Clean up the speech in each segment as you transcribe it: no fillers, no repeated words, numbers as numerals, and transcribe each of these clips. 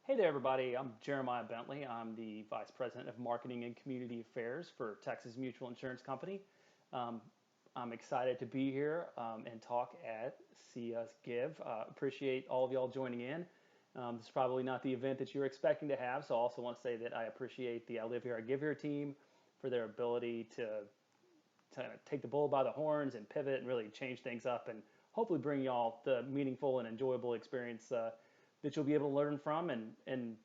Hey there, everybody. I'm Jeremiah Bentley. I'm the Vice President of Marketing and Community Affairs for Texas Mutual Insurance Company. Um, I'm excited to be here and talk at See Us Give. Appreciate all of y'all joining in. This is probably not the event that you're expecting to have, so I also want to say that I appreciate the I Live Here, I Give Here team for their ability to take the bull by the horns and pivot and really change things up and hopefully bring y'all the meaningful and enjoyable experience that you'll be able to learn from and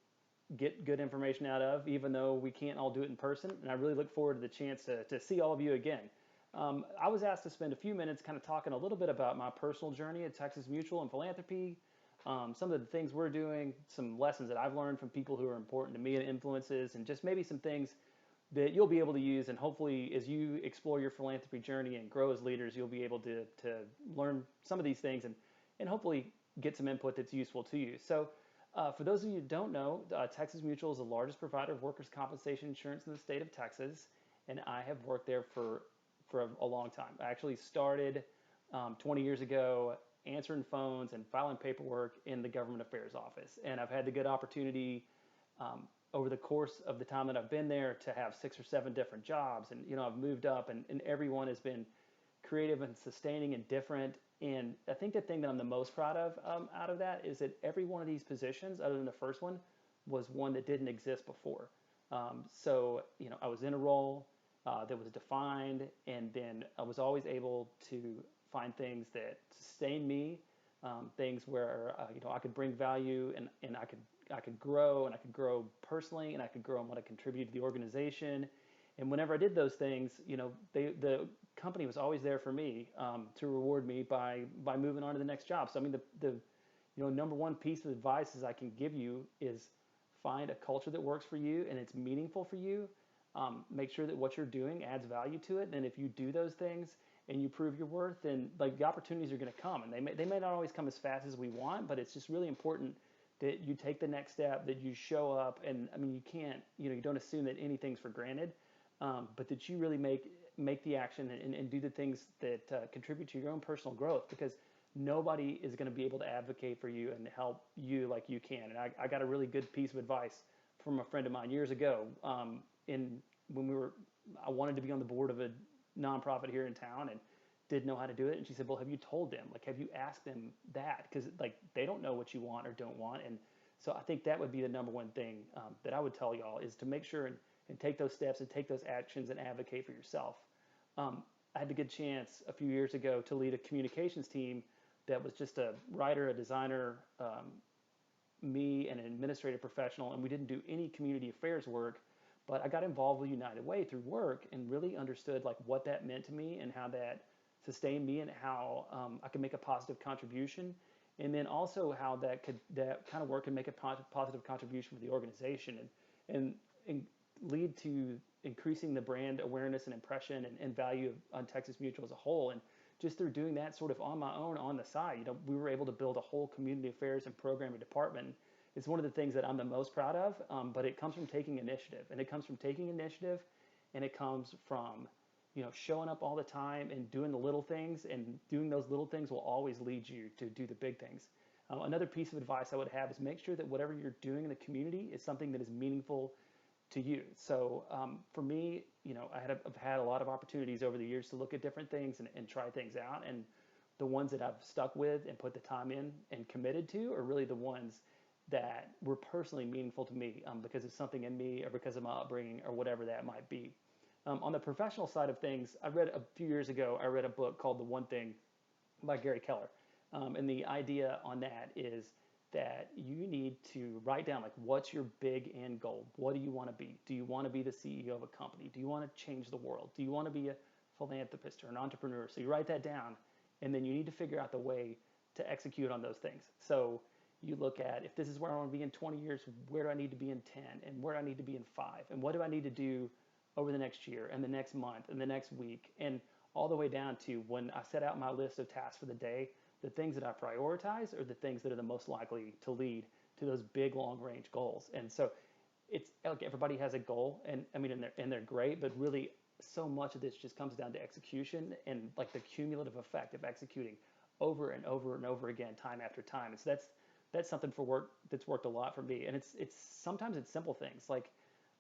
get good information out of, even though we can't all do it in person. And I really look forward to the chance to see all of you again. I was asked to spend a few minutes kind of talking a little bit about my personal journey at Texas Mutual and philanthropy, some of the things we're doing, some lessons that I've learned from people who are important to me and influences, and just maybe some things that you'll be able to use. And hopefully, as you explore your philanthropy journey and grow as leaders, you'll be able to learn some of these things and hopefully get some input that's useful to you. So, for those of you who don't know, Texas Mutual is the largest provider of workers' compensation insurance in the state of Texas, and I have worked there for a long time. I actually started 20 years ago answering phones and filing paperwork in the government affairs office, and I've had the good opportunity over the course of the time that I've been there to have 6 or 7 different jobs. And, I've moved up and everyone has been creative and sustaining and different. And I think the thing that I'm the most proud of out of that is that every one of these positions, other than the first one, was one that didn't exist before. So, I was in a role that was defined, and then I was always able to find things that sustained me, things where I could bring value and I could grow and I could grow personally and I could grow in what I contribute to the organization. And whenever I did those things, the company was always there for me to reward me by moving on to the next job. So I mean, the number one piece of advice is I can give you is find a culture that works for you and it's meaningful for you. Make sure that what you're doing adds value to it. And if you do those things and you prove your worth, then like the opportunities are going to come, and they may not always come as fast as we want, but it's just really important that you take the next step, that you show up. And I mean, you can't, you don't assume that anything's for granted, but that you really make the action and do the things that contribute to your own personal growth, because nobody is going to be able to advocate for you and help you like you can. And I got a really good piece of advice from a friend of mine years ago. In when I wanted to be on the board of a nonprofit here in town and didn't know how to do it. And she said, well, have you told them? Like, have you asked them that? Because like they don't know what you want or don't want. And so I think that would be the number one thing that I would tell y'all is to make sure and take those steps and take those actions and advocate for yourself. I had the good chance a few years ago to lead a communications team that was just a writer, a designer, me, and an administrative professional, and we didn't do any community affairs work. But I got involved with United Way through work and really understood like what that meant to me and how that sustained me and how I could make a positive contribution, and then also how that kind of work can make a positive contribution for the organization and lead to increasing the brand awareness and impression and value on Texas Mutual as a whole. And just through doing that sort of on my own on the side, we were able to build a whole community affairs and programming department. It's one of the things that I'm the most proud of, but it comes from taking initiative, and it comes from taking initiative, and it comes from showing up all the time and doing the little things, and doing those little things will always lead you to do the big things. Another piece of advice I would have is make sure that whatever you're doing in the community is something that is meaningful to you. So for me, I've had a lot of opportunities over the years to look at different things and try things out, and the ones that I've stuck with and put the time in and committed to are really the ones that were personally meaningful to me because of something in me or because of my upbringing or whatever that might be. On the professional side of things, I read a few years ago, I read a book called The One Thing by Gary Keller. And the idea on that is that you need to write down like what's your big end goal? What do you want to be? Do you want to be the CEO of a company? Do you want to change the world? Do you want to be a philanthropist or an entrepreneur? So you write that down, and then you need to figure out the way to execute on those things. So you look at, if this is where I want to be in 20 years, where do I need to be in 10? And where do I need to be in 5? And what do I need to do over the next year and the next month and the next week? And all the way down to when I set out my list of tasks for the day, the things that I prioritize are the things that are the most likely to lead to those big long range goals. And so it's like everybody has a goal, and I mean, and they're great, but really so much of this just comes down to execution and like the cumulative effect of executing over and over and over again, time after time. And so that's something for work that's worked a lot for me. And it's sometimes it's simple things like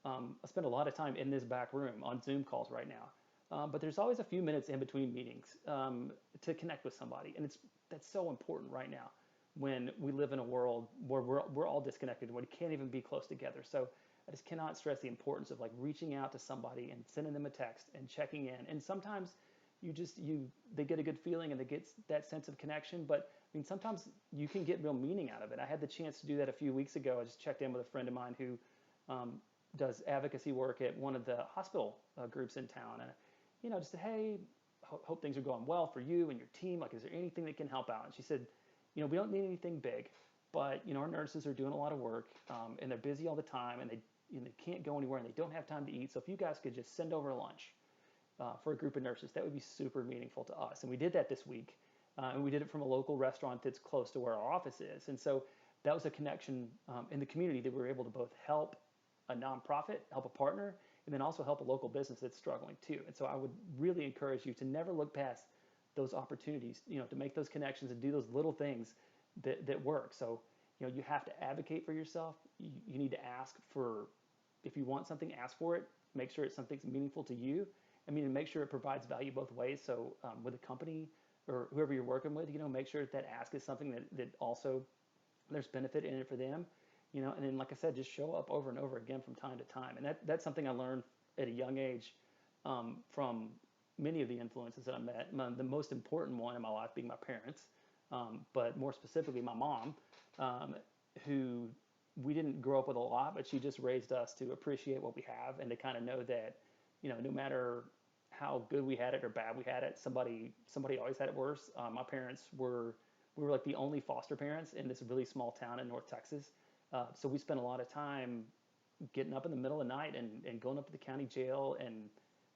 I spend a lot of time in this back room on Zoom calls right now. But there's always a few minutes in between meetings to connect with somebody, and that's so important right now when we live in a world where we're all disconnected, where we can't even be close together. So I just cannot stress the importance of like reaching out to somebody and sending them a text and checking in. And sometimes they get a good feeling and they get that sense of connection. But I mean, sometimes you can get real meaning out of it. I had the chance to do that a few weeks ago. I just checked in with a friend of mine who um, does advocacy work at one of the hospital groups in town, and just said, hey, hope things are going well for you and your team. Like, is there anything that can help out? And she said, we don't need anything big, but our nurses are doing a lot of work, and they're busy all the time, and they can't go anywhere, and they don't have time to eat. So if you guys could just send over lunch for a group of nurses, that would be super meaningful to us. And we did that this week, and we did it from a local restaurant that's close to where our office is. And so that was a connection in the community that we were able to both help a nonprofit, help a partner, and then also help a local business that's struggling too. And so I would really encourage you to never look past those opportunities, to make those connections and do those little things that work. So, you have to advocate for yourself. You need to ask for, if you want something, ask for it. Make sure it's something that's meaningful to you. I mean, and make sure it provides value both ways. So with a company or whoever you're working with, make sure that ask is something that also there's benefit in it for them. And then, like I said, just show up over and over again from time to time. And that's something I learned at a young age from many of the influences that I met. The most important one in my life being my parents, but more specifically my mom, who we didn't grow up with a lot, but she just raised us to appreciate what we have and to kind of know that, no matter how good we had it or bad we had it, somebody always had it worse. My parents we were like the only foster parents in this really small town in North Texas. So we spent a lot of time getting up in the middle of the night and going up to the county jail and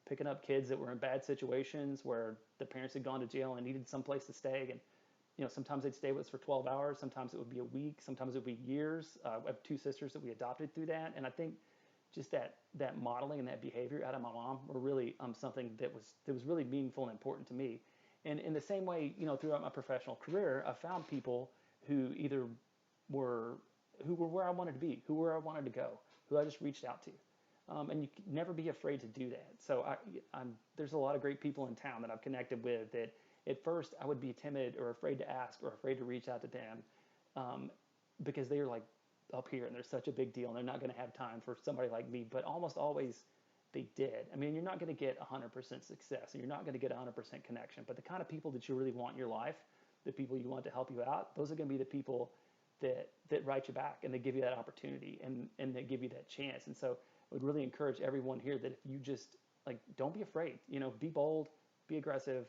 picking up kids that were in bad situations where the parents had gone to jail and needed some place to stay. And, sometimes they'd stay with us for 12 hours. Sometimes it would be a week. Sometimes it would be years. I have two sisters that we adopted through that. And I think just that modeling and that behavior out of my mom were really something that was really meaningful and important to me. And in the same way, throughout my professional career, I found people who either were where I wanted to be, where I wanted to go, who I just reached out to. And you can never be afraid to do that. So there's a lot of great people in town that I've connected with that at first I would be timid or afraid to ask or afraid to reach out to them because they are like up here and they're such a big deal and they're not going to have time for somebody like me. But almost always they did. I mean, you're not going to get 100% success and you're not going to get 100% connection. But the kind of people that you really want in your life, the people you want to help you out, those are going to be the people that write you back and they give you that opportunity and they give you that chance. And so I would really encourage everyone here that if you just don't be afraid, be bold, be aggressive,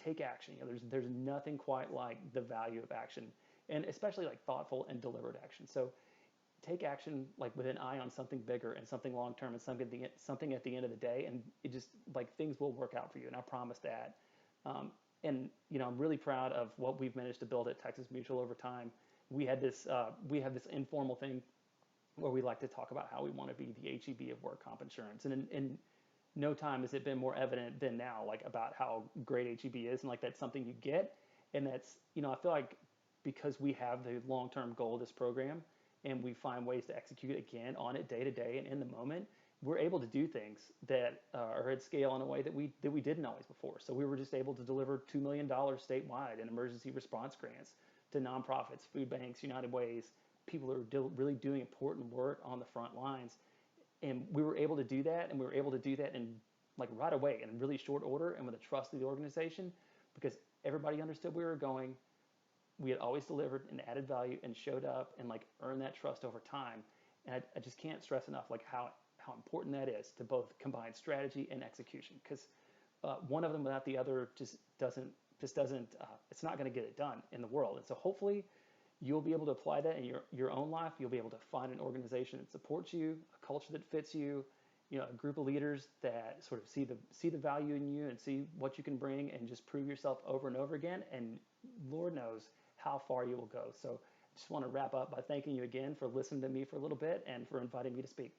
take action. There's nothing quite like the value of action, and especially like thoughtful and deliberate action. So take action like with an eye on something bigger and something long term and something at the end of the day, and it just things will work out for you. And I promise that. And I'm really proud of what we've managed to build at Texas Mutual over time. We have this informal thing where we like to talk about how we want to be the HEB of work comp insurance. And in no time has it been more evident than now, about how great HEB is, and that's something you get. And that's, I feel like because we have the long-term goal of this program and we find ways to execute again on it day to day and in the moment, we're able to do things that are at scale in a way that we didn't always before. So we were just able to deliver $2 million statewide in emergency response grants to nonprofits, food banks, United Ways, people who are really doing important work on the front lines. And we were able to do that, and we were able to do that in right away in really short order and with the trust of the organization because everybody understood where we were going. We had always delivered and added value and showed up and earned that trust over time. And I just can't stress enough how important that is to both combine strategy and execution because one of them without the other just doesn't it's not going to get it done in the world. And so hopefully you'll be able to apply that in your own life. You'll be able to find an organization that supports you, a culture that fits you, a group of leaders that sort of see the value in you and see what you can bring and just prove yourself over and over again. And Lord knows how far you will go. So I just want to wrap up by thanking you again for listening to me for a little bit and for inviting me to speak.